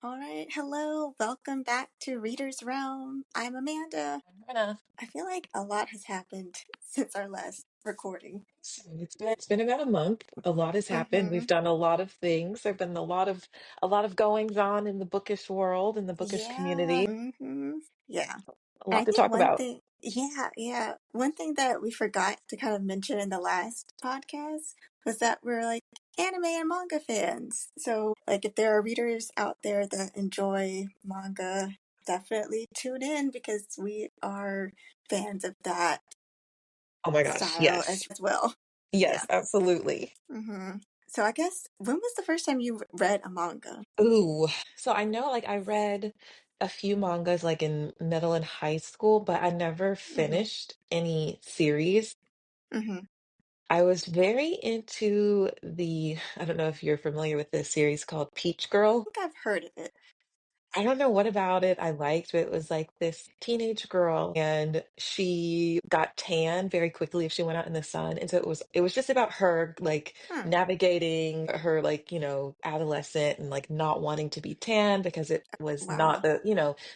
All right. Hello. Welcome back to Reader's Realm. I'm Amanda. Gonna- I feel like a lot has happened since our last recording. it's been about a month. A lot has happened. Mm-hmm. We've done a lot of things. There've been a lot of goings on in the bookish world, in the bookish Yeah. community. Mm-hmm. Yeah. A And I lot to think talk one about. thing, yeah. One thing that we forgot to kind of mention in the last podcast was that we're like anime and manga fans. So, like, if there are readers out there that enjoy manga, definitely tune in because we are fans of that Oh my gosh, style as yes. well. Yeah. Yes, absolutely. hmm So I guess when was the first time you read a manga? Ooh. So I know like I read a few mangas like in middle and high school, but I never hmm finished any series. hmm I was very into I don't know if you're familiar with this series called Peach Girl. I think I've heard of it. I don't know what about it I liked, but it was like this teenage girl and she got tan very quickly if she went out in the sun. And so it was just about her like Hmm. navigating her like, adolescent and like not wanting to be tan because it was not Wow.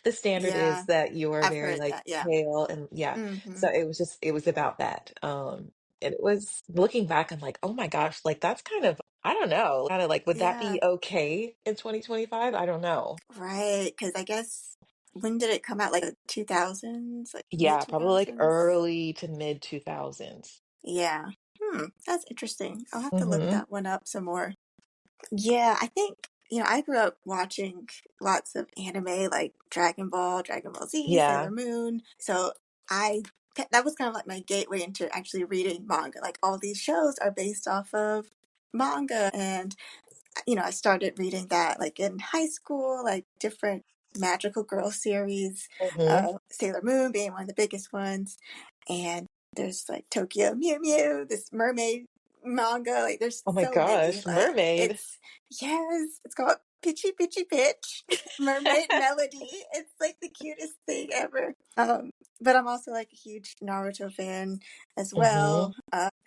the standard is Yeah, that you're I've very heard like that. Yeah. pale and yeah. hmm So it was about that. And it was looking back, I'm like, oh my gosh, like that's kind of I don't know, kind of like, would that Yeah. be okay in 2025? I don't know. Right. Because I guess when did it come out? Like the 2000s, like mid Yeah, probably like 2000s. early to mid 2000s. Yeah. That's interesting. I'll have to look Mm-hmm. that one up some more. Yeah, I think, I grew up watching lots of anime like Dragon Ball Z, Sailor Yeah. Moon. So I that was kind of like my gateway into actually reading manga. Like all these shows are based off of manga and I started reading that like in high school, like different magical girl series, Mm-hmm. Sailor Moon being one of the biggest ones. And there's like Tokyo Mew Mew, this mermaid manga. Like there's Oh my so many. gosh, Like Mermaid. it's called Pitchy Pitchy Pitch, Mermaid Melody. It's like the cutest thing ever. But I'm also like a huge Naruto fan as Mm-hmm. well.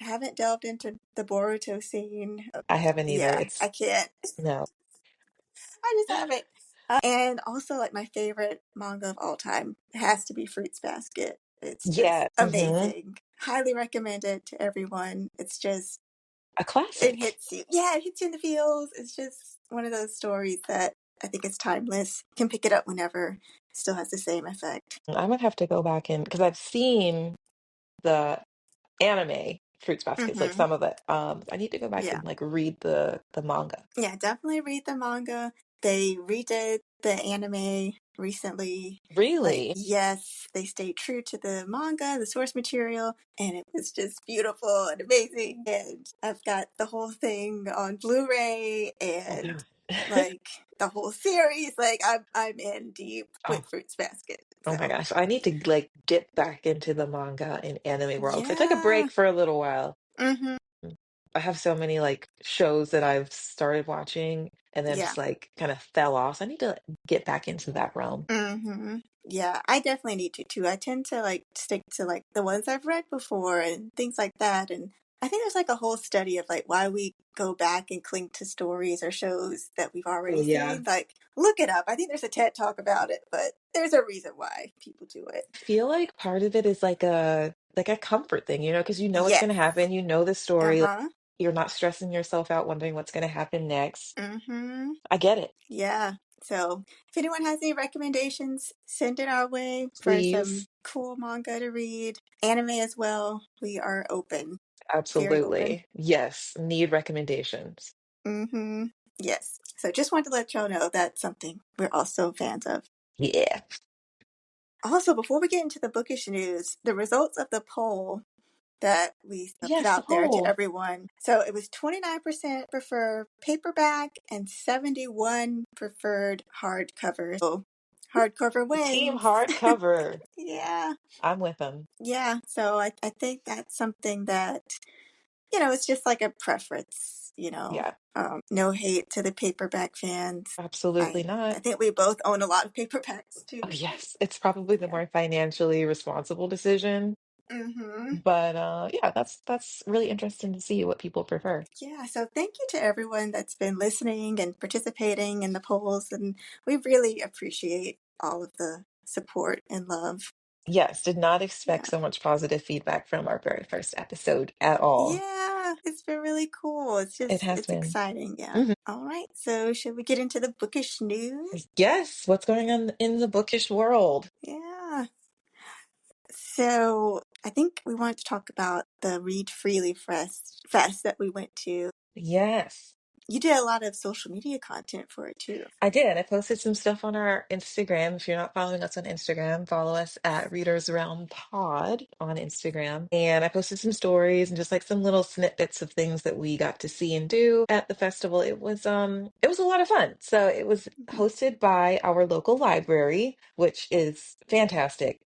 Haven't delved into the Boruto scene. I haven't either. Yeah, It's I can't. no. I just haven't. And also, like my favorite manga of all time has to be Fruits Basket. It's just Yeah. Mm-hmm. amazing. Highly recommend it to everyone. It's just A it classic. hits you. Yeah, it hits you in the feels. It's just one of those stories that I think is timeless. Can pick it up whenever. Still has the same effect. I would have to go back in because I've seen the anime Fruits Baskets, like Mm-hmm. some of it. I need to go back Yeah. and like read the manga. Yeah, definitely read the manga. They redid the anime recently. Like, Really? yes, they stayed true to the manga, the source material, and it was just beautiful and amazing. And I've got the whole thing on Blu-ray Oh, and God. like the whole series. Like I'm in deep Oh, with Fruits Basket. oh my So gosh. I need to like dip back into the manga and anime world. 'Cause I took a yeah. break for a little while. Mm-hmm. I have so many like shows that I've started watching and then Yeah. just like kind of fell off. So I need to get back into that realm. hmm Yeah, I definitely need to too. I tend to like stick to like the ones I've read before and things like that. And I think there's like a whole study of like why we go back and cling to stories or shows that we've Oh already yeah. seen. Like, look it up. I think there's a TED talk about it, but there's a reason why people do it. I feel like part of it is like a comfort thing, because you know what's Yes. going to happen, you know the story, like, Uh-huh. you're not stressing yourself out wondering what's going to happen next. Mm-hmm. I get it. Yeah. So if anyone has any recommendations, send it our way for some Please. cool manga to read. Anime as well. We are open. Very open. Absolutely. Yes. Need recommendations. Mm-hmm. Yes. So just wanted to let y'all know that's something we're also fans of. Yeah. Also, before we get into the bookish news, the results of the poll that we put Yes, the out there to poll. everyone. So it was 29% prefer paperback and 71 preferred hardcover. So hardcover Team wins. hardcover. Yeah. I'm with them. Yeah. So I think that's something that it's just like a preference. Yeah, No hate to the paperback fans. absolutely I not. think we both own a lot of paperbacks Oh, too. yes. It's probably the Yeah. more financially responsible decision. Mm-hmm. But yeah, that's really interesting to see what people prefer. Yeah, so thank you to everyone that's been listening and participating in the polls, and we really appreciate all of the support and love. Yes, did not expect Yeah. so much positive feedback from our very first episode at all. Yeah, it's been really cool. It has It's been. exciting. Yeah. All right, so should we get into the bookish news? Yes, what's going on in the bookish world? Yeah. So I think we want to talk about the Read Freely Fest that we went to. Yes, You did a lot of social media content for it too. I did. I posted some stuff on our Instagram. If you're not following us on Instagram, follow us at Readers Realm Pod on Instagram. And I posted some stories and just like some little snippets of things that we got to see and do at the festival. It was a lot of fun. So it was Mhm. hosted by our local library, which is fantastic.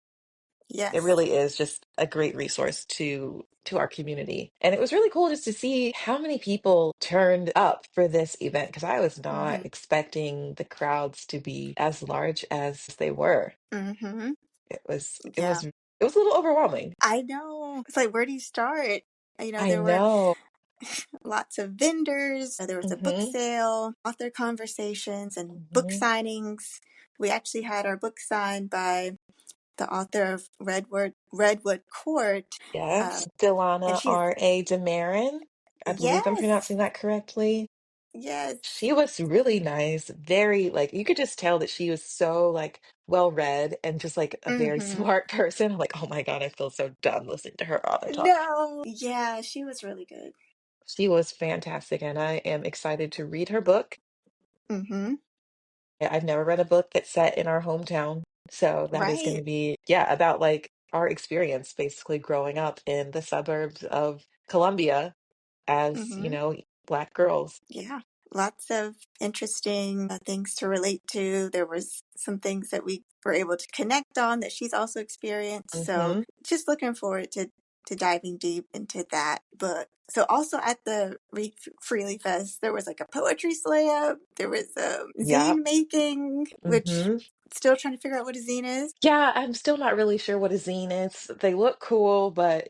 It Yes. really is just a great resource to our community. And it was really cool just to see how many people turned up for this event because I was not Mm-hmm. expecting the crowds to be as large as they were. Mm-hmm. It was it Yeah. was it was a little overwhelming. I know. It's like, where do you start? I There were know. lots of vendors. There was a book Hmm. sale, author conversations, and book Hmm. signings. We actually had our book signed by the author of Redwood Court. Yes. And Delana she's, R.A. Demarin. I believe I'm yes, pronouncing that correctly. yes. She was really nice, very like you could just tell that she was so like well read and just like a very Mm-hmm. smart person. I'm like, oh my God, I feel so dumb listening to her author talk. No. Yeah, she was really good. She was fantastic, and I am excited to read her book. Mm-hmm. I've never read a book that's set in our hometown, so that is going to Right. be, yeah, about like our experience basically growing up in the suburbs of Columbia as, Mm-hmm. Black girls. Yeah, lots of interesting things to relate to. There was some things that we were able to connect on that she's also experienced. So Hmm. just looking forward to diving deep into that book. So also at the Read Freely Fest, there was like a poetry slam. There was Yeah. zine making, which Hmm. still trying to figure out what a zine is. Yeah, I'm still not really sure what a zine is. They look cool, but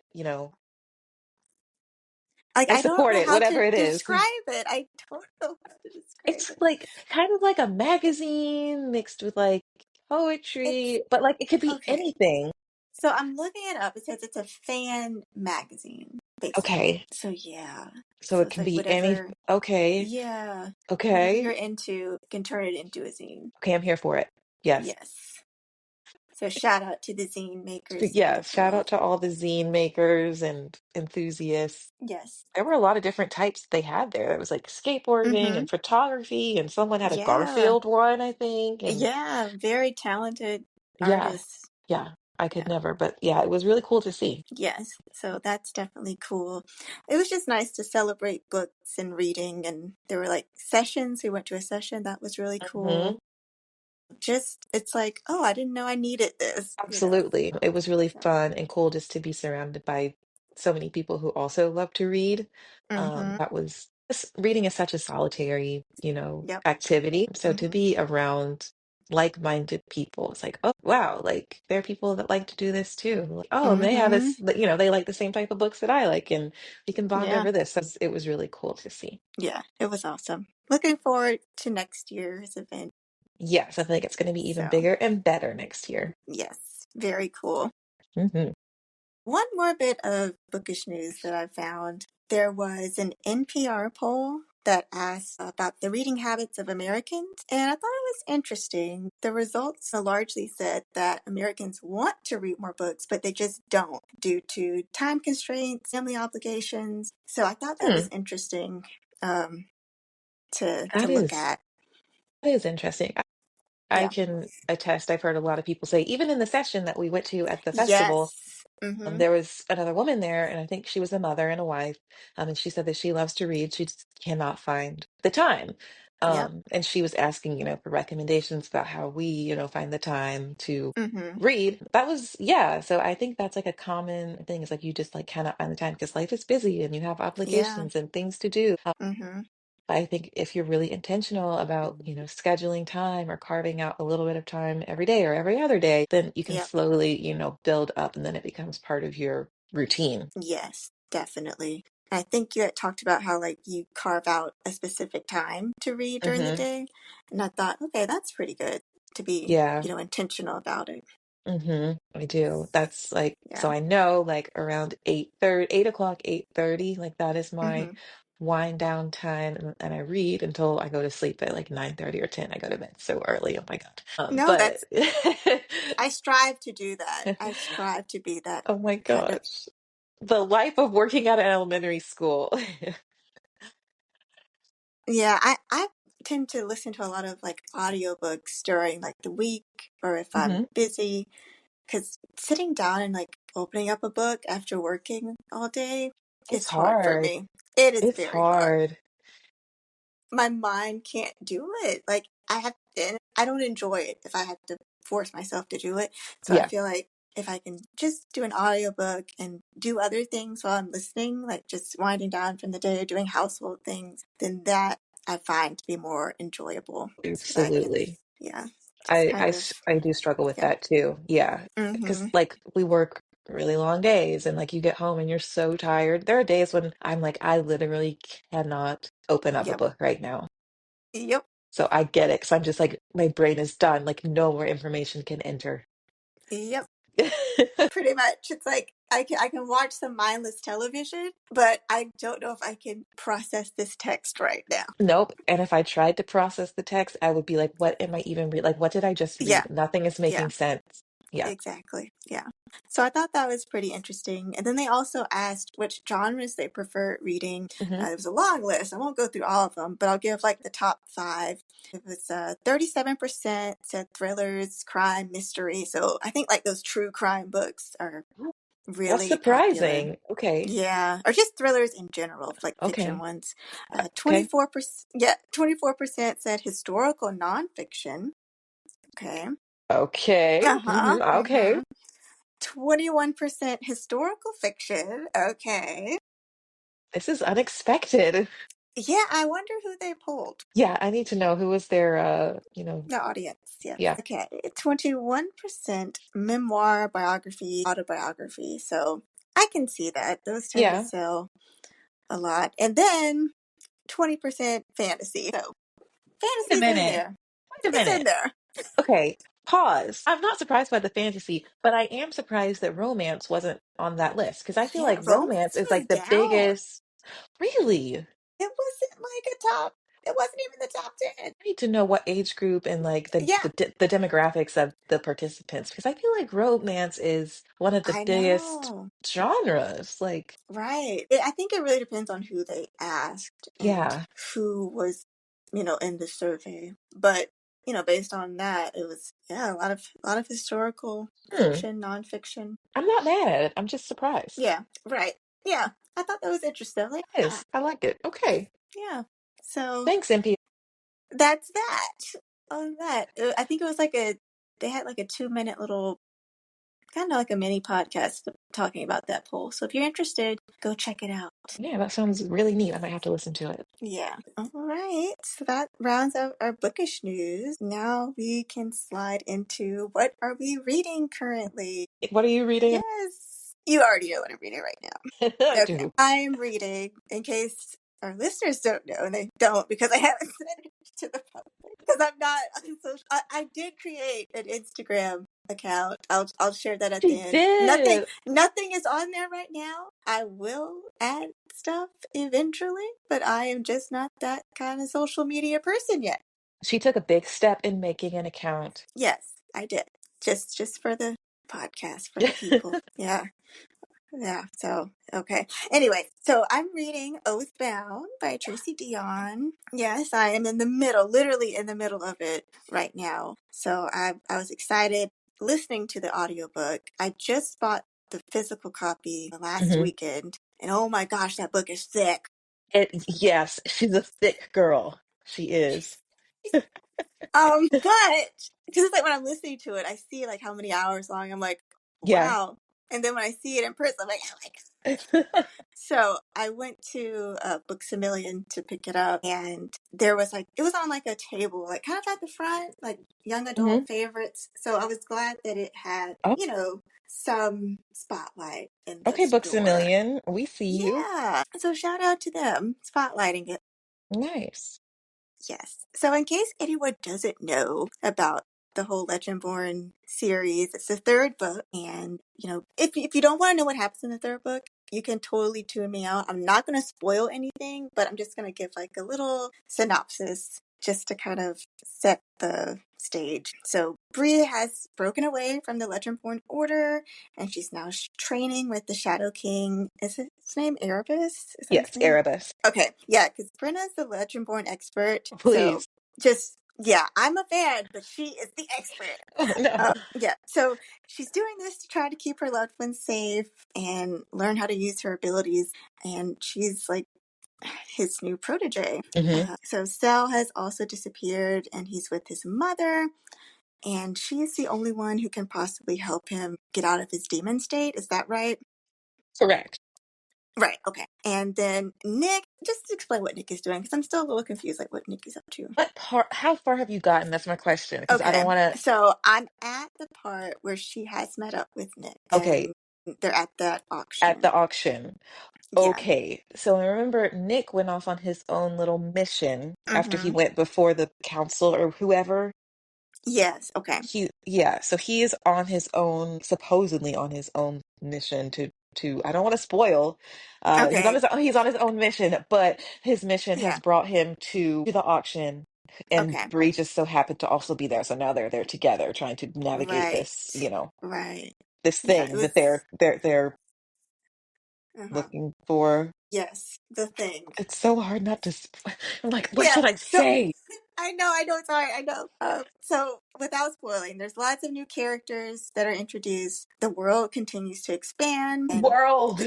Like I I don't support know it, how whatever to it is. describe it. I don't know how to describe It's it. like kind of like a magazine mixed with like It's poetry, but like it could be okay. anything. So I'm looking it up. It says it's a fan magazine, basically. Okay. So yeah. So So it it's can like be any, whatever, okay. yeah, whatever Okay. you're into, you can turn it into a zine. Okay, I'm here for it. Yes. Yes. So shout out to the zine makers, Yeah, spread the shout love. out to all the zine makers and enthusiasts. Yes. There were a lot of different types they had there. There was like skateboarding Mm-hmm. and photography, and someone had a Yeah. Garfield one, I think. And Yeah. Very talented yeah, artists. yeah, I could Yeah. never, but yeah, it was really cool to see. Yes. So that's definitely cool. It was just nice to celebrate books and reading. And there were like sessions. We went to a session that was really Hmm. cool. Just it's like, oh, I didn't know I needed this. Absolutely. It was really So, fun and cool just to be surrounded by so many people who also love to read. mm-hmm. That was reading is such a solitary, Yep. activity. So to Mm-hmm. be around like-minded people, it's like, oh wow, like there are people that like to do this too. Like, oh, and they have Mm-hmm. this, they like the same type of books that I like, and we can bond Yeah. over this. So it was really cool to see. Yeah. It was awesome. Looking forward to next year's event. Yes, I think it's going to be even So bigger and better next year. yes, very cool. Hmm. One more bit of bookish news that I found. There was an NPR poll that asked about the reading habits of Americans, and I thought it was interesting. The results largely said that Americans want to read more books, but they just don't due to time constraints, family obligations. So I thought that was Hmm. interesting um, to That look is at. that is interesting. I Yeah. can attest. I've heard a lot of people say, even in the session that we went to at the festival, Yes. Mm-hmm. there was another woman there, and I think she was a mother and a wife. And she said that she loves to read. She just cannot find the time. Yep. And she was asking, for recommendations about how we, find the time to Mm-hmm. read. That was, yeah. So I think that's like a common thing. Is like you just like cannot find the time because life is busy and you have Yeah. obligations and things to do. Mm-hmm. But I think if you're really intentional about, scheduling time or carving out a little bit of time every day or every other day, then you can Yep. slowly, build up and then it becomes part of your routine. Yes, definitely. I think you had talked about how like you carve out a specific time to read during the Hmm. day. And I thought, okay, that's pretty good to be, Yeah. intentional about it. I do. That's like, so Yeah. I know like around 8:30, 8 o'clock, 8:30, like that is my Hmm. wind down time. And I read until I go to sleep at like 9:30 or 10. I go to bed so early. Oh my God. No, But that's, I strive to do that. I strive to be that oh my kind of, gosh. The life of working at an elementary school. yeah, I tend to listen to a lot of like audiobooks during like the week or if I'm Hmm. busy. Because sitting down and like opening up a book after working all day It's is hard for hard. me. It is It's very hard. hard. My mind can't do it. Like and I don't enjoy it if I have to force myself to do it. So I Yeah, feel like if I can just do an audiobook and do other things while I'm listening, like just winding down from the day, doing household things, then that I find to be more enjoyable so that I can, absolutely. yeah, just kind of, I do struggle with yeah. that too. Yeah. Because Mm-hmm. like we work really long days and like you get home and you're so tired. There are days when I'm like, I literally cannot open up a Yep. book right now. Yep. So I get it because I'm just like, my brain is done. Like no more information can enter. Yep. Pretty much. It's like I can watch some mindless television, but I don't know if I can process this text right now. Nope. And if I tried to process the text, I would be like, what am I even read? Like, what did I just Yeah, read? Nothing is yeah, making sense. Yeah. exactly. Yeah. So I thought that was pretty interesting. And then they also asked which genres they prefer reading. Hmm. It was a long list. I won't go through all of them, but I'll give like the top five. It was 37% said thrillers, crime, mystery. So I think like those true crime books are That's really popular. surprising. Okay. Yeah, or just thrillers in general, like fiction Okay. ones. Okay. 24%, yeah, 24% said historical nonfiction. Okay. Okay. Uh-huh. Okay. Mm-hmm. 21% historical fiction. Okay. This is unexpected. Yeah, I wonder who they polled. Yeah, I need to know who was their The audience, yes. yeah. Okay. 21% memoir, biography, autobiography. So I can see that. Those tend to Yeah. sell a lot. And then 20% fantasy. So Wait a fantasy's in minute. there. Wait a It's in minute. there. Okay. Pause. I'm not surprised by the fantasy, but I am surprised that romance wasn't on that list because I feel Yeah, like romance romance is was like the down. biggest. Really? It wasn't like a top. It wasn't even the top 10. I need to know what age group and like Yeah, the demographics of the participants because I feel like romance is one of the I biggest know. genres. Like, Right. I think it really depends on who they asked and yeah. who was, in the survey. But, based on that, it was yeah, a lot of historical Hmm. fiction, nonfiction. I'm not mad. I'm just surprised. Yeah, right. Yeah. I thought that was interesting. Like, ah, Yes, I like it. Okay. yeah. So Thanks, NPR. that's that. On that. I think it was like they had like a 2-minute little kind of like a mini podcast talking about that poll. So if you're interested, go check it out. Yeah, that sounds really neat. I might have to listen to it. Yeah. All right. So that rounds out our bookish news. Now we can slide into what are we reading currently? What are you reading? Yes. You already know what I'm reading right now. I Okay. do. I'm reading, in case our listeners don't know, and they don't because I haven't sent it to the public because I'm not on social. I did create an Instagram account. I'll share that at the She end. Nothing did. nothing is on there right now. I will add stuff eventually, but I am just not that kind of social media person yet. She took a big step in making an account. Yes, I did. Just for the podcast for the people. Yeah. Yeah, so okay. Anyway, so I'm reading Oathbound by Tracy Dion. Yes, I am in the middle, literally in the middle of it right now. So I was excited listening to the audiobook. I just bought the physical copy last Hmm. weekend, and oh my gosh, that book is thick. Yes, she's a thick girl. She is. But because it's like when I'm listening to it, I see like how many hours long. I'm like, Yeah. wow. And then when I see it in person, I'm like, oh my god. So I went to Books A Million to pick it up, and there was like, it was on like a table, like kind of at the front, like young Hmm. adult favorites. So I was glad that it had, Oh, some spotlight in the okay, Books a store. Million. We see you. Yeah. So shout out to them spotlighting it. Nice. Yes. So, in case anyone doesn't know about the whole Legendborn series, it's the third book. And, if you don't want to know what happens in the third book, you can totally tune me out. I'm not going to spoil anything, but I'm just going to give like a little synopsis just to kind of set the stage. So, Bree has broken away from the Legendborn Order, and she's now training with the Shadow King. Is his name Erebus? Is that his Yes, name? Erebus. Okay, yeah, because Brenna's the Legendborn expert. So Please. just, yeah, I'm a fan, but she is the expert. Oh no. Yeah, so she's doing this to try to keep her loved ones safe and learn how to use her abilities. And she's like his new protege. Hmm. So Cell has also disappeared, and he's with his mother. And she's the only one who can possibly help him get out of his demon state. Is that right? Correct. Right. Okay. And then Nick, just explain what Nick is doing because I'm still a little confused, like what Nick is up to. What part? How far have you gotten? That's my question. Because I don't Okay. want to. So I'm at the part where she has met up with Nick Okay, and they're at that at auction. the auction. Yeah. Okay, so I remember Nick went off on his own little mission after he Mm-hmm. went before the council or whoever. Yes. Okay. Yeah, so he is on his own, supposedly on his own mission to I don't want to spoil. Okay. He's on his own mission, but his mission has Yeah. brought him to the auction, and Okay. Bree just so happened to also be there. So now they're there together trying to navigate Right. this, Right. this Yeah. It thing that was. they're Uh-huh. looking for. Yes. The thing. It's so hard not to. I'm like, what Yeah. should I So say? I know. I know. Sorry. I know. So without spoiling, there's lots of new characters that are introduced. The world continues to expand, and World.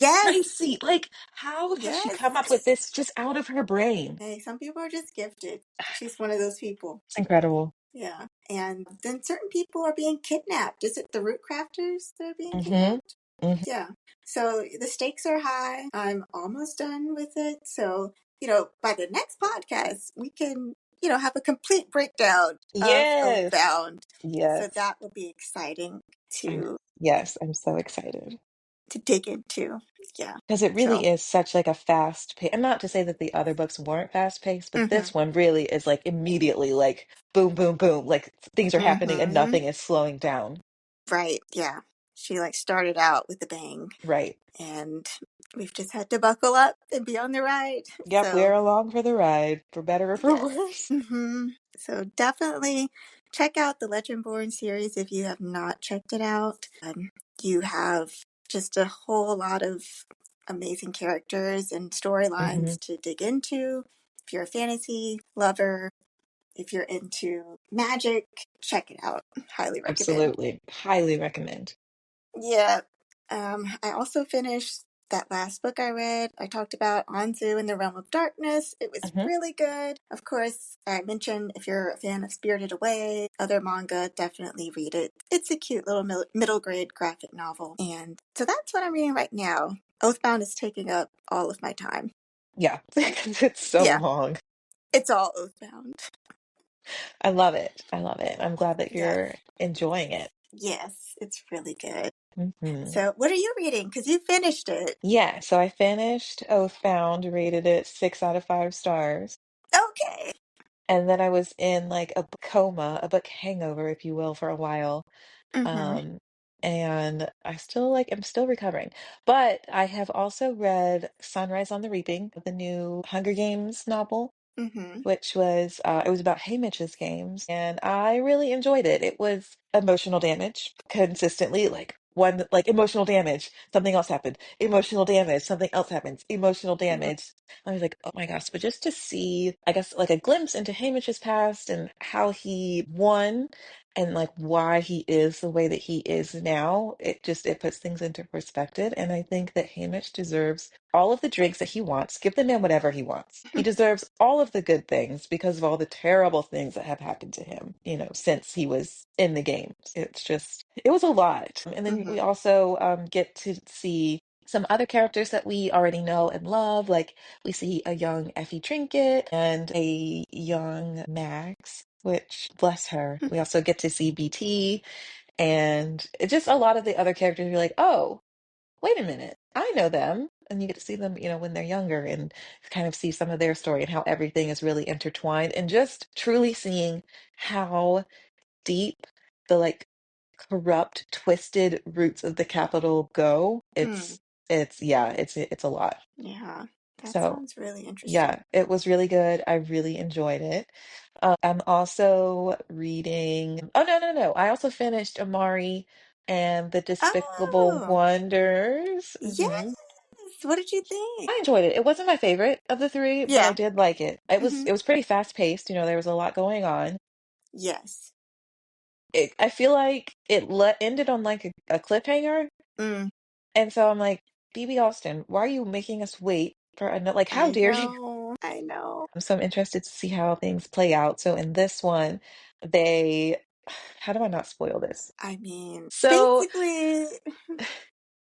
yes, Tracy, like, how has she yes. come up with this just out of her brain? Hey, some people are just gifted. She's one of those people. It's incredible. Yeah. And then certain people are being kidnapped. Is it the root crafters that are being Hmm. kidnapped? Yeah. So the stakes are high. I'm almost done with it. So, by the next podcast, we can, have a complete breakdown of Yes. Oathbound. So Yes. that will be exciting I'm to yes, I'm so excited. dig into. Yeah. Because it So, really is such like a fast pace. And not to say that the other books weren't fast paced, but mm-hmm, this one really is like immediately like boom, boom, boom. Like things are happening and mm-hmm. nothing is slowing down. Right. Yeah. She like started out with a bang. Right. And we've just had to buckle up and be on the ride. Yep, we're So, along for the ride, for better or for yes. worse. So, definitely check out the Legendborn series if you have not checked it out. You have just a whole lot of amazing characters and Hmm. storylines to dig into. If you're a fantasy lover, if you're into magic, check it out. Highly recommend. Absolutely. Highly recommend. Yeah. I also finished that last book I read. I talked about Anzu in the Realm of Darkness. It was Hmm. really good. Of course, I mentioned if you're a fan of Spirited Away, other manga, definitely read it. It's a cute little middle grade graphic novel. And so that's what I'm reading right now. Oathbound is taking up all of my time. Yeah, it's so Yeah, long. it's all Oathbound. I love it. I love it. I'm glad that Yes. you're enjoying it. Yes, it's really good. Hmm. So, what are you reading? Because you finished it. Yeah, so I finished Oathbound, rated it 6 out of 5 stars. Okay. And then I was in like a coma, a book hangover, if you will, for a while. Mm-hmm. Um, and I'm still recovering. But I have also read Sunrise on the Reaping, the new Hunger Games novel, Mm-hmm. which was it was about Haymitch's games, and I really enjoyed it. It was emotional damage consistently, like emotional damage, something else happened, emotional damage, something else happens, emotional Mm-hmm. damage. I was like, oh my gosh, but just to see, I guess, like a glimpse into Haymitch's past and how he won and like why he is the way that he is now, it puts things into perspective. And I think that Haymitch deserves all of the drinks that he wants. Give the man whatever he wants. He deserves all of the good things because of all the terrible things that have happened to him, since he was in the games. It was a lot. And then we Mm-hmm. also get to see some other characters that we already know and love. Like we see a young Effie Trinket and a young Max, which bless her. We also get to see BT and it just a lot of the other characters. You're like, oh, wait a minute, I know them. And you get to see them, when they're younger and kind of see some of their story and how everything is really intertwined and just truly seeing how deep the like corrupt, twisted roots of the capital go. Hmm. It's a lot. Yeah, that So sounds really interesting. yeah, it was really good. I really enjoyed it. I'm also reading. Oh no, no, no! I also finished Amari and the Despicable Oh, Wonders. yes. What did you think? I enjoyed it. It wasn't my favorite of the three, but I Yeah. did like it. It was Hmm. it was pretty fast paced. There was a lot going on. Yes. I feel like it ended on like a cliffhanger, Mm, and so I'm like, BB Austin, why are you making us wait for another? Like, how I dare you? know. I know. So I'm interested to see how things play out. So in this one, they, how do I not spoil this? I mean, So basically,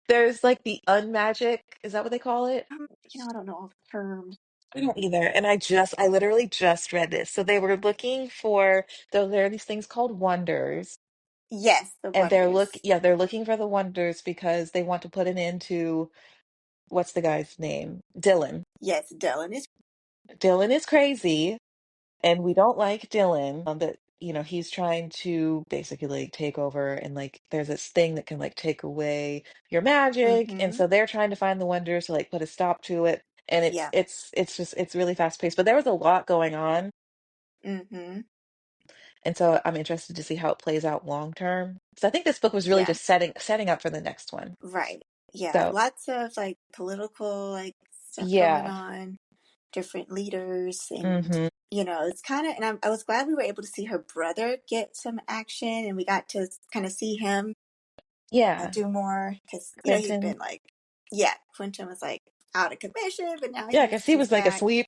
there's like the unmagic, is that what they call it? I don't know all the terms. I don't either. And I literally just read this. So they were looking for, there are these things called wonders. Yes, the And wonders. they're looking for the wonders because they want to put an end to, what's the guy's name? Dylan. Yes, Dylan is. Dylan is crazy. And we don't like Dylan, that, he's trying to basically like take over and like there's this thing that can like take away your magic. And Mm-hmm. so they're trying to find the wonders to like put a stop to it. And it's Yeah. it's it's just it's really fast paced. But there was a lot going on. Mm-hmm. And so I'm interested to see how it plays out long term. So I think this book was really Yeah. just setting up for the next one. Right. Yeah. So Lots of like political like stuff going yeah. on, different leaders, and Hmm. it's kind of. And I was glad we were able to see her brother get some action, and we got to kind of see him Yeah. do more because he's Quentin. been like, yeah, Quentin was like out of commission, but now Yeah, because he he's was like back. asleep.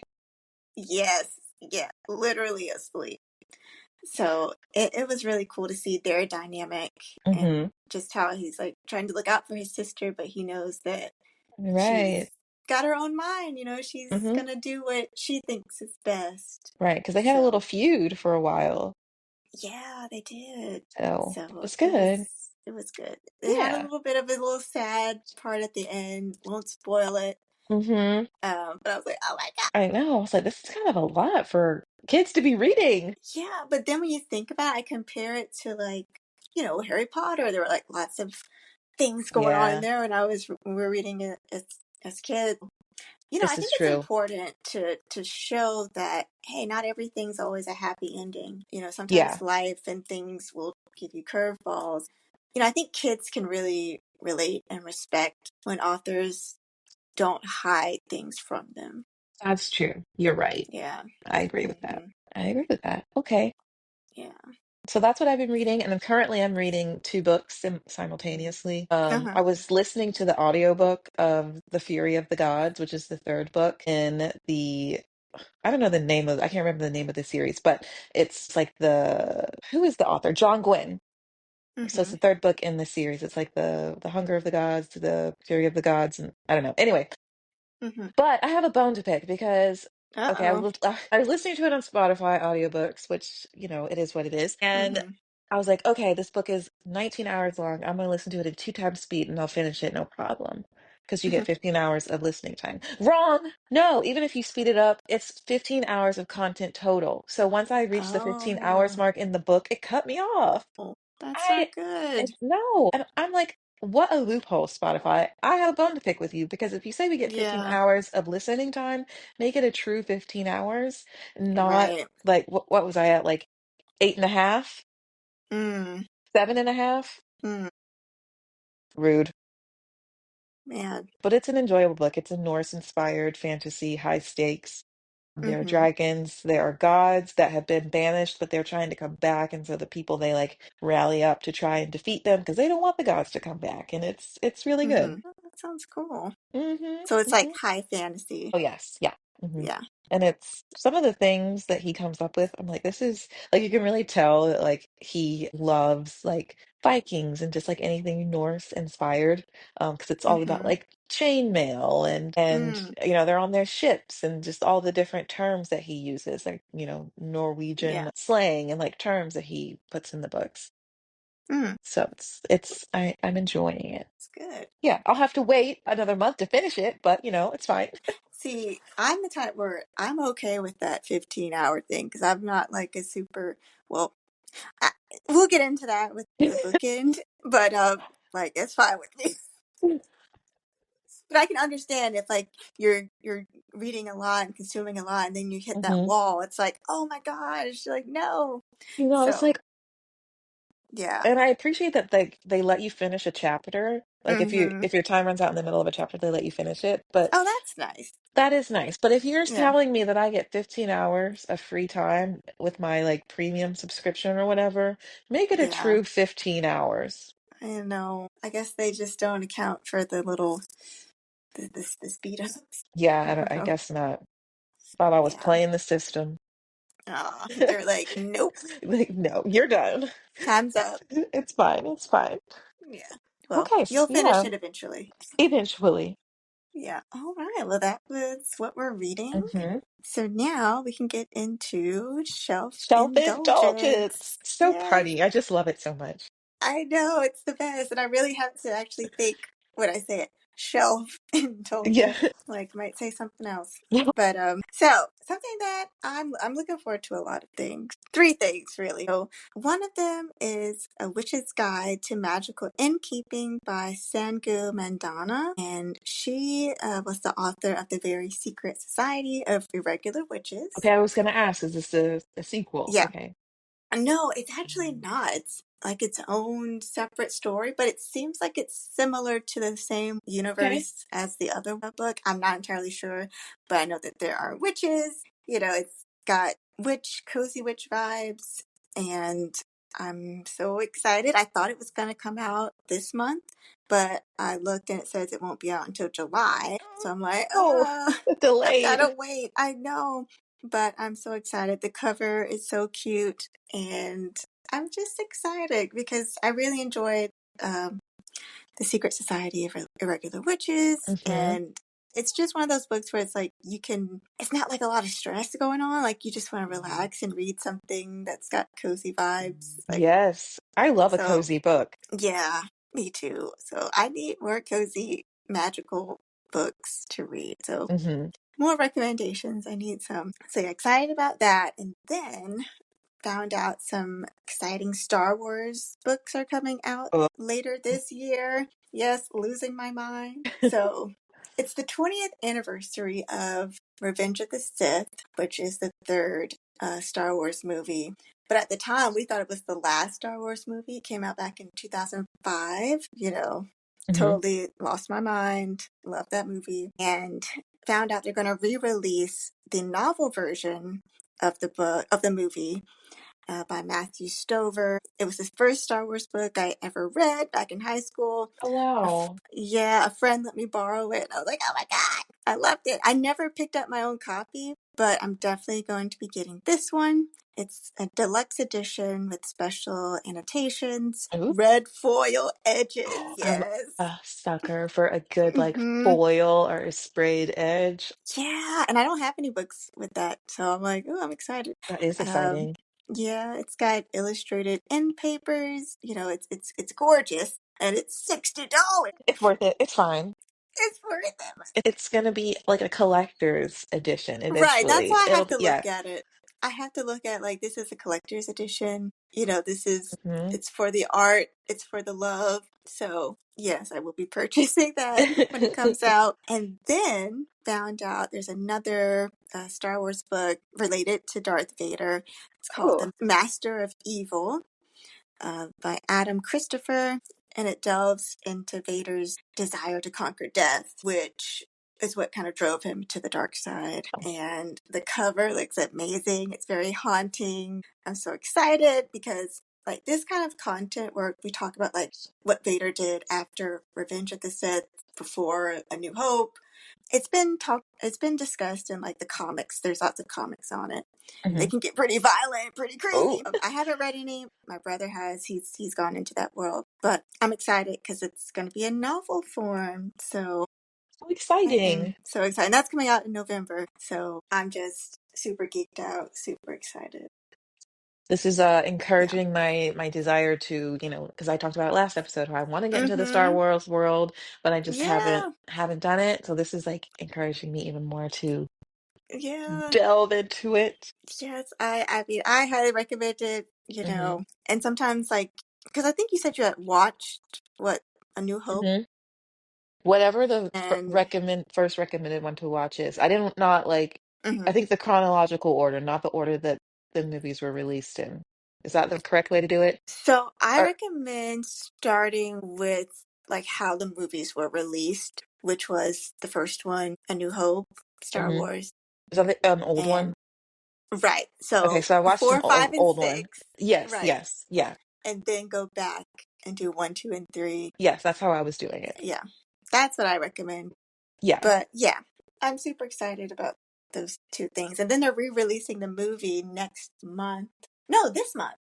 Yes, yeah, literally asleep. So it was really cool to see their dynamic and Hmm. just how he's like trying to look out for his sister, but he knows that Right. she's got her own mind. She's Hmm. gonna do what she thinks is best. Right, because they had a little So feud for a while. yeah, they did. So it So was good. it was good. They had a Yeah. little bit of a little sad part at the end. Won't spoil it. Hmm. But I was like, oh my god. I know. I was like, this is kind of a lot for kids to be reading. Yeah, but then when you think about it, I compare it to like, Harry Potter. There were like lots of things going on in Yeah, there when we were reading it as kids. I this is think it's true. important to show that hey, not everything's always a happy ending. Sometimes Yeah, life and things will give you curveballs. I think kids can really relate and respect when authors don't hide things from them. that's true. You're right. Yeah. I agree with that. Hmm. I agree with that. Okay. Yeah. So that's what I've been reading, and I'm reading two books simultaneously. Uh-huh. I was listening to the audiobook of The Fury of the Gods, which is the third book in the I don't know the name of I can't remember the name of the series, but it's like the who is the author? John Gwynne. So it's Mm-hmm. the third book in the series. It's like the Hunger of the Gods, the Fury of the Gods, and I don't know. Anyway, Mm-hmm. but I have a bone to pick because okay, Uh-oh. I was listening to it on Spotify audiobooks, which it is what it is, and Mm-hmm. I was like, okay, this book is 19 hours long. I'm gonna listen to it in two times speed, and I'll finish it no problem. Because you Mm-hmm. get 15 hours of listening time. Wrong! No, even if you speed it up, it's 15 hours of content total. So once I reached the 15 hours Oh, mark in the book, it cut me off. that's I not good. no. And I'm like, what a loophole, Spotify. I have a bone to pick with you because if you say we get 15 Yeah. hours of listening time, make it a true 15 hours, not Right. like what was I at? Like eight and a half, Mm. seven and a half? Mm. Rude. Man. But it's an enjoyable book. It's a Norse-inspired fantasy, high stakes. There are Mm-hmm. dragons, there are gods that have been banished, but they're trying to come back, and so the people they like rally up to try and defeat them because they don't want the gods to come back, and it's really good. Mm-hmm. Oh, that sounds cool. Hmm. So it's like Hmm. high fantasy. Oh yes, yeah. Hmm. Yeah. And it's some of the things that he comes up with. I'm like, this is like you can really tell that like he loves like Vikings and just like anything Norse inspired, because it's all about Mm-hmm. like chainmail and Mm, they're on their ships and just all the different terms that he uses, like, yeah. Norwegian slang and like terms that he puts in the books. Mm, So I'm enjoying it. it's good. Yeah, I'll have to wait another month to finish it, but it's fine. See, I'm the type where I'm okay with that 15-hour thing because I'm not like a super, well, I, we'll get into that with the bookend, but like it's fine with me. But I can understand if like you're reading a lot and consuming a lot and then you hit that hmm wall, it's like, oh my gosh, like no. It's So like, yeah. and I appreciate that they let you finish a chapter. Like Mm-hmm. if your time runs out in the middle of a chapter, they let you finish it. But Oh, that's nice. that is nice. But if you're Yeah. telling me that I get 15 hours of free time with my like premium subscription or whatever, make it a Yeah. true 15 hours. I know. I guess they just don't account for the little the speed ups. Yeah, I don't I know. guess not. Thought I was Yeah. playing the system. They're like, nope, Like, no, you're done. time's up. It's fine. It's fine. Yeah. Well, Okay, you'll finish yeah, it eventually. eventually. Yeah. All right. Well, that was what we're reading. hmm So now we can get into shelf Self-indulgence. indulgence. So Yes. punny. I just love it so much. I know it's the best. And I really have to actually think when I say it, shelf Yeah. indulgence. Like might say something else. But so something that I'm looking forward to a lot of things. Three things really. So one of them is A Witch's Guide to Magical Innkeeping by Sangu Mandana. And she was the author of The Very Secret Society of Irregular Witches. Okay, I was gonna ask, is this a sequel? Yeah. Okay. No, it's actually not. It's like its own separate story, but it seems like it's similar to the same Okay. universe as the other book. I'm not entirely sure, but I know that there are witches. It's got cozy witch vibes, and I'm so excited. I thought it was going to come out this month, but I looked and it says it won't be out until July. So I'm like, Oh, I've got delayed. to wait. I know, but I'm so excited. The cover is so cute, and I'm just excited because I really enjoyed um, The Secret Society of Irregular Witches, hmm and it's just one of those books where it's like it's not like a lot of stress going on. Like you just want to relax and read something that's got cozy vibes. Like, Yes, I love a so cozy book. yeah, me too. So I need more cozy, magical books to read. So hmm more recommendations. I need some. So yeah, excited about that. And then found out some exciting Star Wars books are coming out Oh. later this year. Yes, losing my mind. So it's the 20th anniversary of Revenge of the Sith, which is the third Star Wars movie. But at the time, we thought it was the last Star Wars movie. It came out back in 2005. hmm Totally lost my mind. Love that movie. And found out they're going to re-release the novel version of the movie by Matthew Stover. It was the first Star Wars book I ever read back in high school. Oh, wow. Yeah, a friend let me borrow it. I was like, oh my God, I loved it. I never picked up my own copy, but I'm definitely going to be getting this one. It's a deluxe edition with special annotations, Ooh. red foil edges. I'm Yes. a sucker for a good like hmm foil or a sprayed edge. Yeah, and I don't have any books with that, so I'm like, oh, I'm excited. That is Um, exciting. yeah, it's got illustrated end papers. It's gorgeous, and it's $60. It's worth it. It's fine. It's worth it. It's gonna be like a collector's edition Right, that's eventually. why I It'll have be, to yeah. look at it. I have to look at like this is a collector's edition. This is hmm it's for the art, it's for the love. So yes, I will be purchasing that when it comes out. And then found out there's another Star Wars book related to Darth Vader. It's called Oh. The Master of Evil by Adam Christopher, and it delves into Vader's desire to conquer death, which is what kind of drove him to the dark side. And the cover looks amazing. It's very haunting. I'm so excited because like this kind of content where we talk about like what Vader did after Revenge of the Sith, before A New Hope. It's been discussed in like the comics. There's lots of comics on it. They hmm can get pretty violent, pretty crazy. Oh. I haven't read any. My brother has. He's gone into that world, but I'm excited because it's going to be in novel form. So So I am exciting. so excited. That's coming out in November, so I'm just super geeked out, super excited. This is Yeah. encouraging my desire to, because I talked about it last episode, how I want to get into the Star Mm-hmm. Wars world, but I just haven't Yeah. haven't done it. So this is like encouraging me even more to Yeah. delve into it. Yes. I mean, I highly recommend it. Hmm. And sometimes like, because I think you said you had watched what A New Hope, Hmm. Whatever the and first recommended one to watch is. I didn't not like. I mhm. think the chronological order, not the order that the movies were released in. Is that the correct way to do it? So I Or recommend starting with like how the movies were released, which was the first one, A New Hope, Star mhm. Wars, Is that an old and one? right. Okay, So so I watched an 4, 5, and old one. 6, Yes, right, yes, yeah, and then go back and do 1, 2, and 3. yes. That's how I was doing it. Yeah, that's what I recommend. Yeah. But yeah, I'm super excited about those two things. And then they're re-releasing the movie next month. No, this month.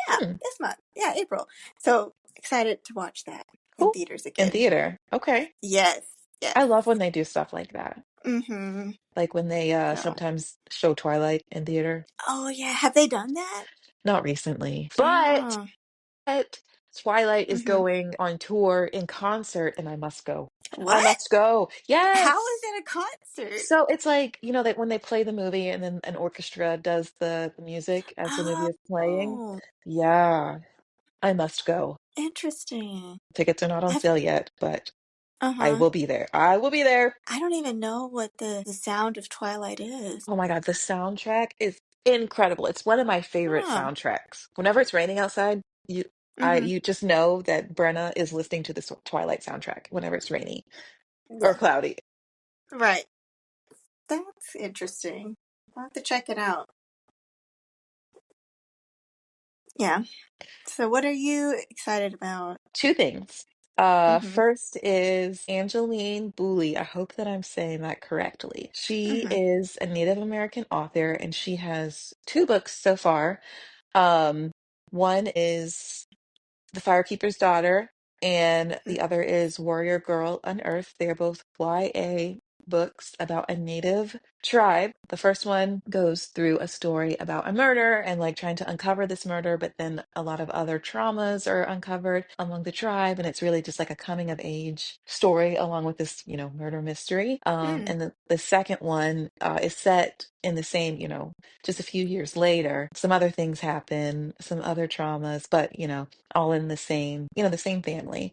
Yeah, Hmm, this month. Yeah, April. So excited to watch that in cool. theaters In again. theater. Okay. Yes, I yes. love when they do stuff like that. Mm-hmm. Like when they So, sometimes show Twilight in theater. oh yeah, have they done that? Not recently, Oh, but Twilight is mm-hmm. going on tour in concert, and I must go. I What? must go. How is Yes. it a concert? So it's like, that when they play the movie and then an orchestra does the music as the movie is playing. Oh, Yeah, I must go. interesting. Tickets are not on I've, sale yet, but I uh-huh. will be there. I will be there. I don't even know what the sound of Twilight is. Oh my God, the soundtrack is incredible. It's one of my favorite Huh. soundtracks. Whenever it's raining outside, Mm-hmm. you just know that Brenna is listening to the Twilight soundtrack whenever it's rainy or Yeah. cloudy. Right. That's interesting. I'll have to check it out. Yeah. So what are you excited about? Two things. Mm-hmm. First is Angeline Booley. I hope that I'm saying that correctly. She Mm-hmm. is a Native American author, and she has two books so far. Um, One is The Firekeeper's Daughter, and the other is Warrior Girl Unearthed. They are both YA books about a native tribe. The first one goes through a story about a murder and like trying to uncover this murder, but then a lot of other traumas are uncovered among the tribe, and it's really just like a coming of age story along with this, murder mystery. Mm. And the second one is set in the same, just a few years later. Some other things happen, some other traumas, but all in the same family.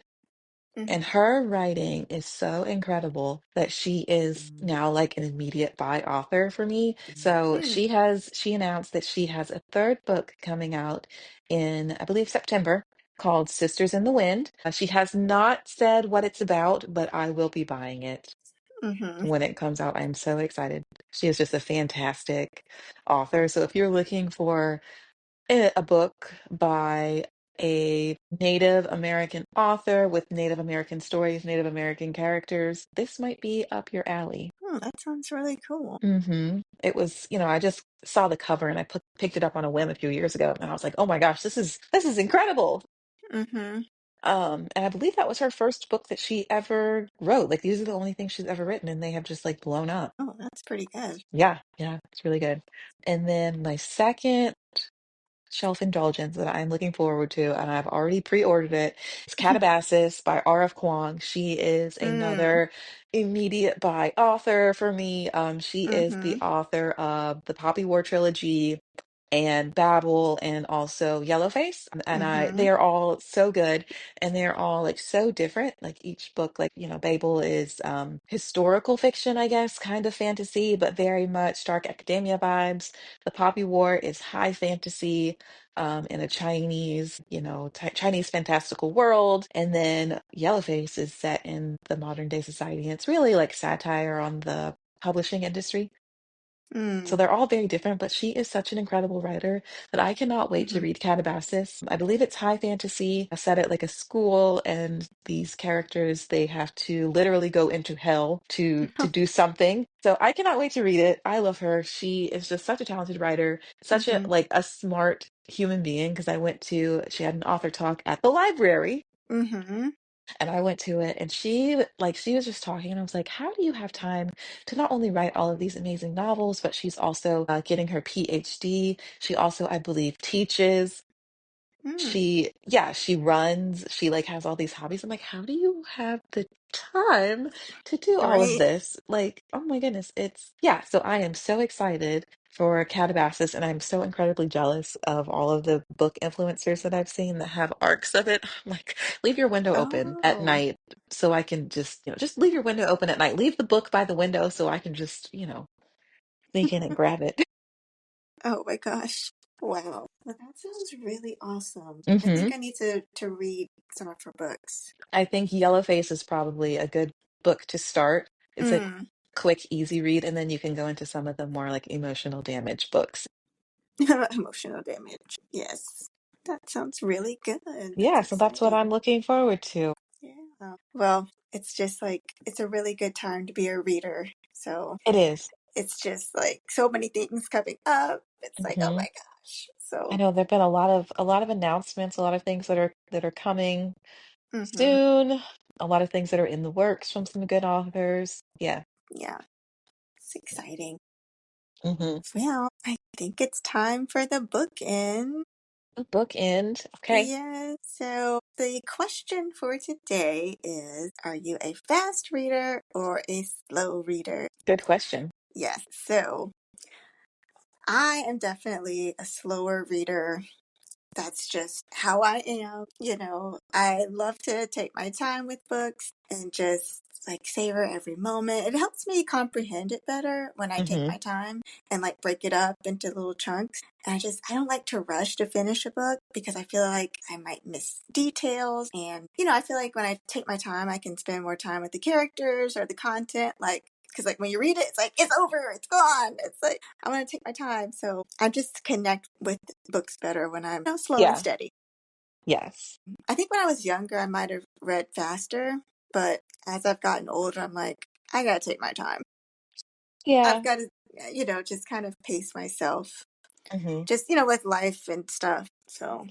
And Mm-hmm. her writing is so incredible that she is now like an immediate buy author for me. So Mm. she announced that she has a third book coming out in, I believe, September called Sisters in the Wind. She has not said what it's about, but I will be buying it Mm-hmm. when it comes out. I'm so excited. She is just a fantastic author. So if you're looking for a book by a Native American author with Native American stories, Native American characters. This might be up your alley. Oh, that sounds really cool. It was, I just saw the cover and I picked it up on a whim a few years ago, and I was like, oh my gosh, this is incredible. Mm-hmm. And I believe that was her first book that she ever wrote. Like these are the only things she's ever written, and they have just like blown up. Oh, that's pretty good. Yeah, yeah, it's really good. And then my second shelf indulgence that I'm looking forward to, and I've already pre-ordered it. It's Catabasis by R.F. Kuang. She is Mm. another immediate buy author for me. She is the Mm-hmm. author of the Poppy War trilogy and Babel and also Yellowface. And Mm-hmm. they are all so good, and they're all like so different. Like each book, like, Babel is historical fiction, I guess, kind of fantasy, but very much dark academia vibes. The Poppy War is high fantasy. In a Chinese, Chinese fantastical world. And then Yellowface is set in the modern day society. And it's really like satire on the publishing industry. So Mm. they're all very different, but she is such an incredible writer that I cannot wait to Mm-hmm. read Catabasis. I believe it's high fantasy, set at like a school, and these characters, they have to literally go into hell to do something. So I cannot wait to read it. I love her. She is just such a talented writer, such a Mm-hmm. like a smart human being because she had an author talk at the library. Mm-hmm. and I went to it, and she was just talking, and I was like, how do you have time to not only write all of these amazing novels, but she's also getting her PhD. She also, I believe, teaches. Mm, She runs, she like has all these hobbies. I'm like, how do you have the time to do all of right. this? Like, oh my goodness, yeah. So I am so excited for Calabasas, and I'm so incredibly jealous of all of the book influencers that I've seen that have arcs of it. I'm like, leave your window open at Oh, night so I can just leave your window open at night. Leave the book by the window so I can just sneak in and grab it. oh my gosh. Wow. Well, that sounds really awesome. I hmm think I need to read some of her books. I think Yellowface is probably a good book to start. It's a Mm. quick, easy read, and then you can go into some of the more like emotional damage books. Emotional damage. Yes. That sounds really good. That's Yeah, so that's what I'm exciting. looking forward to. Yeah. Well, it's just like it's a really good time to be a reader. So It is. it's just like so many things coming up. It's like, oh hmm my gosh. I So, know there've been a lot of announcements, a lot of things that are coming hmm, soon, a lot of things that are in the works from some good authors. Yeah. yeah, it's exciting. hmm Well, I think it's time for the bookend. A book end. Okay. Yeah, so the question for today is, are you a fast reader or a slow reader? Good question. Yes, so I am definitely a slower reader. That's just how I am. I love to take my time with books and just like savor every moment. It helps me comprehend it better when I take hmm my time and like break it up into little chunks. And I don't like to rush to finish a book because I feel like I might miss details. And, I feel like when I take my time, I can spend more time with the characters or the content. Because like when you read it, it's like, it's over, it's gone. It's like, I want to take my time. So I just connect with books better when I'm slow and Yeah. steady. Yes. I think when I was younger, I might have read faster, but as I've gotten older, I'm like, I gotta take my time. I've Yeah. got to, just kind of pace myself, hmm just, with life and stuff. So,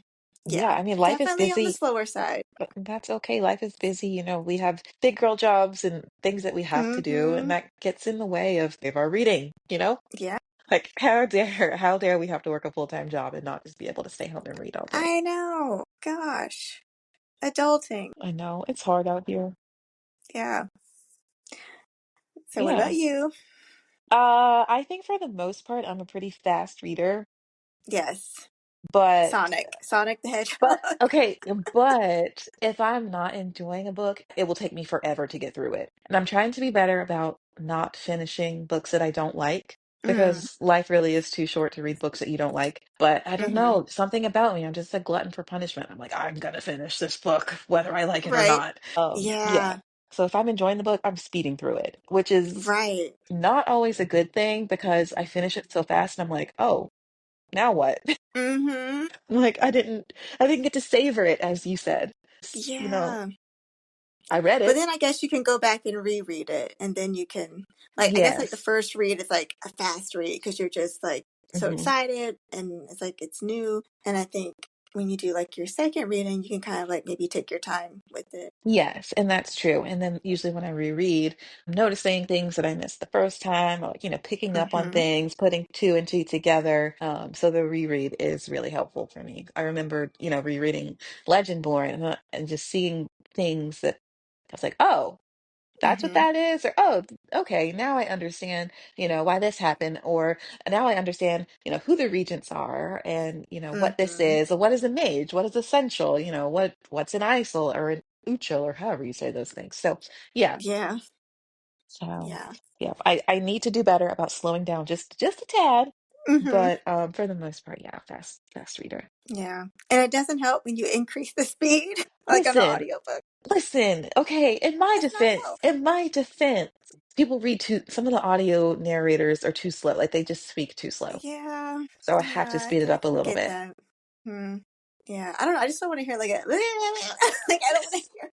Yeah. yeah, I mean, life is definitely on the busy. slower side. But that's okay. Life is busy. We have big girl jobs and things that we have to do, and Mm-hmm. that gets in the way of our reading. Yeah, Like how dare we have to work a full-time job and not just be able to stay home and read all day. I know. Gosh, adulting. I know it's hard out here. Yeah. So, what about Yeah. you? I think for the most part, I'm a pretty fast reader, Yes, but Sonic the But Hedgehog. okay, but if I'm not enjoying a book, it will take me forever to get through it. And I'm trying to be better about not finishing books that I don't like Mm, because life really is too short to read books that you don't like. But I don't mm-hmm. know, something about me, I'm just a glutton for punishment. I'm like, I'm gonna finish this book whether I like it or Right. not. Yeah. Yeah. So if I'm enjoying the book, I'm speeding through it, which is Right. not always a good thing because I finish it so fast and I'm like, oh, now what? Mm-hmm. Like I didn't get to savor it as you said. Yeah. I read But it. then I guess you can go back and reread it, and then you can, like, I guess like the Yes. first read is like a fast read because you're just like so hmm excited and it's like it's new. And I think when you do like your second reading, you can kind of like maybe take your time with it. Yes, and that's true. And then usually when I reread, I'm noticing things that I missed the first time, or picking up on Mm-hmm. things, putting two and two together. So the reread is really helpful for me. I remember, rereading Legendborn and just seeing things that I was like, oh, that's what Mm-hmm. that is, or oh, okay, now I understand, why this happened, or now I understand, who the regents are, and what this Mm-hmm. is, or what is a mage, what is essential, what's an isol or an uchil, or however you say those things. So yeah, Yeah. so Yeah. yeah, I need to do better about slowing down just a tad, Mm-hmm. but for the most part, yeah, fast reader. Yeah. And it doesn't help when you increase the speed, like on an Listen, audiobook. Listen, okay, Does not help. in my defense, people read too, some of the audio narrators are too slow. Like they just speak too slow. Yeah. So I have to Yeah, speed it I up a can little get bit. that. Hmm. Yeah, I don't know. I just don't want to hear like a like I don't want to hear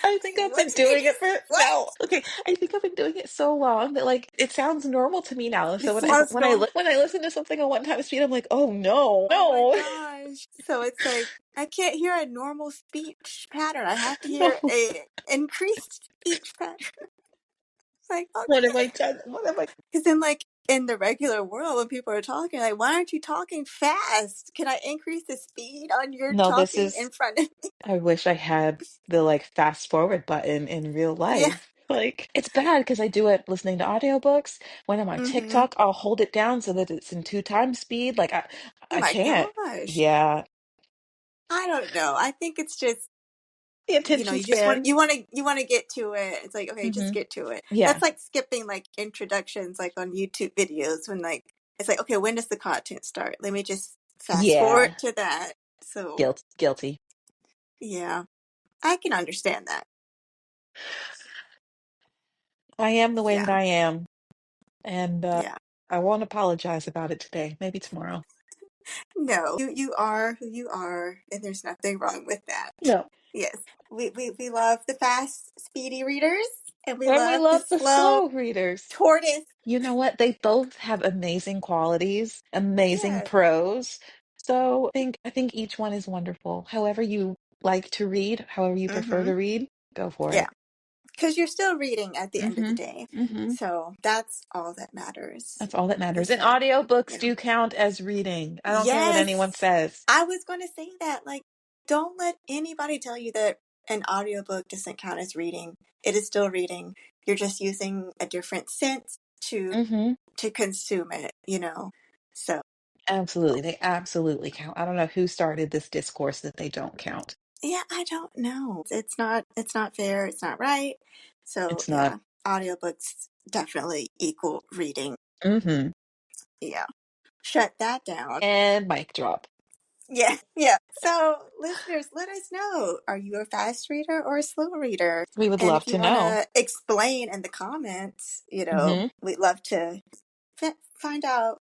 I think like I've what been did they doing it just for what? no. Okay, I think I've been doing it so long that like it sounds normal to me now. It So slows normal. when I listen to something on one time speed, I'm like, oh no, Oh my no. gosh. So it's like I can't hear a normal speech pattern. I have to hear No. a increased speech pattern. Like, What have I okay. done? What have I? Because then, like, in the regular world, when people are talking, like, why aren't you talking fast? Can I increase the speed on your No, this talking is, in front of me? I wish I had the like fast forward button in real Yeah. life. Like, it's bad because I do it listening to audiobooks. When I'm on Mm-hmm. TikTok, I'll hold it down so that it's in 2 times speed. Like, Oh I my can't. gosh. Yeah. I don't know. I think it's just, The attention you just want span. you want to get to it. It's like, okay, just Hmm. get to it. Yeah. That's like skipping like introductions like on YouTube videos when like it's like, okay, when does the content start? Let me just fast forward Yeah. to that. So, Guilty. yeah, I can understand that. I am the way that Yeah. I am, and Yeah. I won't apologize about it today. Maybe tomorrow. No, you are who you are, and there's nothing wrong with that. No. Yes, we love the fast, speedy readers, and we And we love the love the slow slow readers. tortoise. You know what? They both have amazing qualities, amazing Yeah. prose. So I think each one is wonderful. However you like to read, however you prefer Mm-hmm. to read, go for Yeah, it. because you're still reading at the end of the Hmm. day, Hmm. so that's all that matters. That's all that matters. Is And that audiobooks you know? do count as reading. I don't care what Yes, anyone says. I was going to say that. Like, don't let anybody tell you that an audiobook doesn't count as reading. It is still reading. You're just using a different sense Hmm. to consume it. So, Absolutely. They absolutely count. I don't know who started this discourse that they don't count. yeah, I don't know. It's not fair. It's not right. So, It's not. yeah, audiobooks definitely equal reading. Hmm. Yeah. Shut that down. And mic drop. Yeah, yeah. So, listeners, let us know. Are you a fast reader or a slow reader? We would And love if you to want know. to explain in the comments, Hmm. we'd love to find out,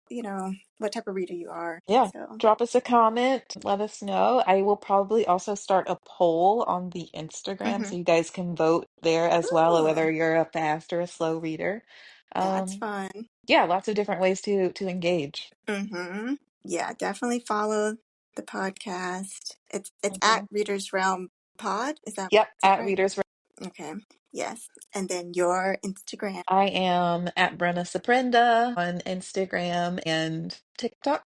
what type of reader you are. Yeah, So, drop us a comment, let us know. I will probably also start a poll on the Instagram hmm so you guys can vote there as well, ooh, whether you're a fast or a slow reader. that's Um, fun. yeah, lots of different ways to engage. hmm Yeah, definitely follow the podcast. It's at Hmm. Readers Realm Pod. Is that Yep, is that at right? Readers. Okay. Yes. And then your Instagram. I am at Brenna Saprenda on Instagram and TikTok.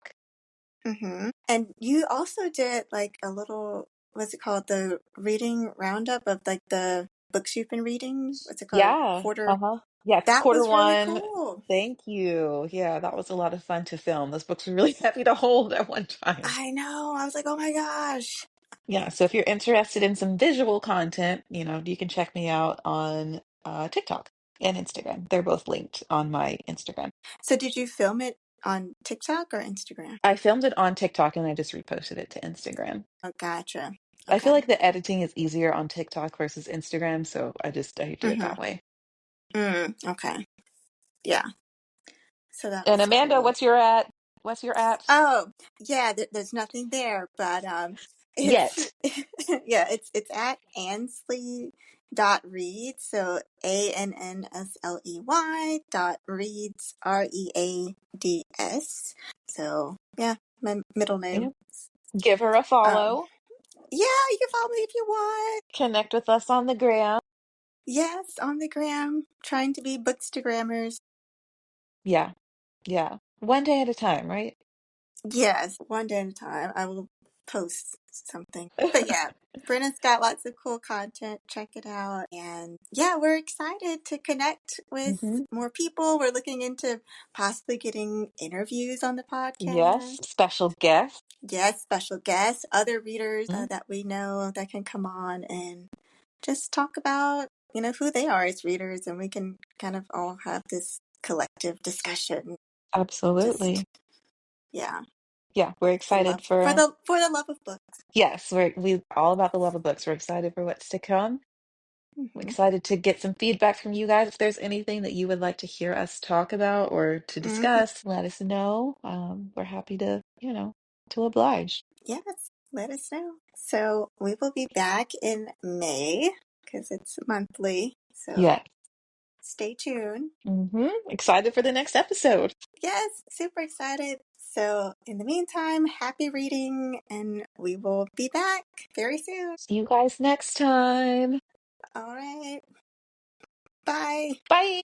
And you also did like a little, what's it called? The reading roundup of like the books you've been reading. What's it called? Yeah, Quarter. uh-huh. Yeah, it's That quarter was really one. cool. Thank you. Yeah, that was a lot of fun to film. Those books were really heavy to hold at one time. I know. I was like, oh my gosh. Yeah, so if you're interested in some visual content, you can check me out on TikTok and Instagram. They're both linked on my Instagram. So did you film it on TikTok or Instagram? I filmed it on TikTok and I just reposted it to Instagram. Oh, gotcha. I feel Okay. like the editing is easier on TikTok versus Instagram, so I do it Mm-hmm. that way. Okay. Yeah. So that And was Amanda, cool. what's your at? What's your at? Oh, yeah, there's nothing there, but it's Yet. yeah, it's at Ansley.reads, so ANNSLEY. .reads. So yeah, my middle Yeah. name. Give her a Um, follow. yeah, you can follow me if you want. Connect with us on the gram. Yes, on the gram, trying to be bookstagrammers. Yeah, yeah. One day at a time, right? Yes, one day at a time. I will post something. But yeah, Brenna's got lots of cool content. Check it out. And yeah, we're excited to connect with Hmm. more people. We're looking into possibly getting interviews on the Yes, podcast. special guest. Yes, special guests, other readers that we know that can come on and just talk about, who they are as readers. And we can kind of all have this collective discussion. Just, Absolutely. yeah. Yeah, we're The love excited for, for the love of books. yes, we all about the love of books. We're excited for what's to come. We're hmm excited to get some feedback from you guys. If there's anything that you would like to hear us talk about or to hmm discuss, let us know. We're happy to, to oblige. Yes, let us know. So we will be back in May because it's monthly. So Yeah. stay tuned. Excited for the next episode. Yes, super excited. So, in the meantime, happy reading, and we will be back very soon. See you guys next time. All right. Bye. Bye.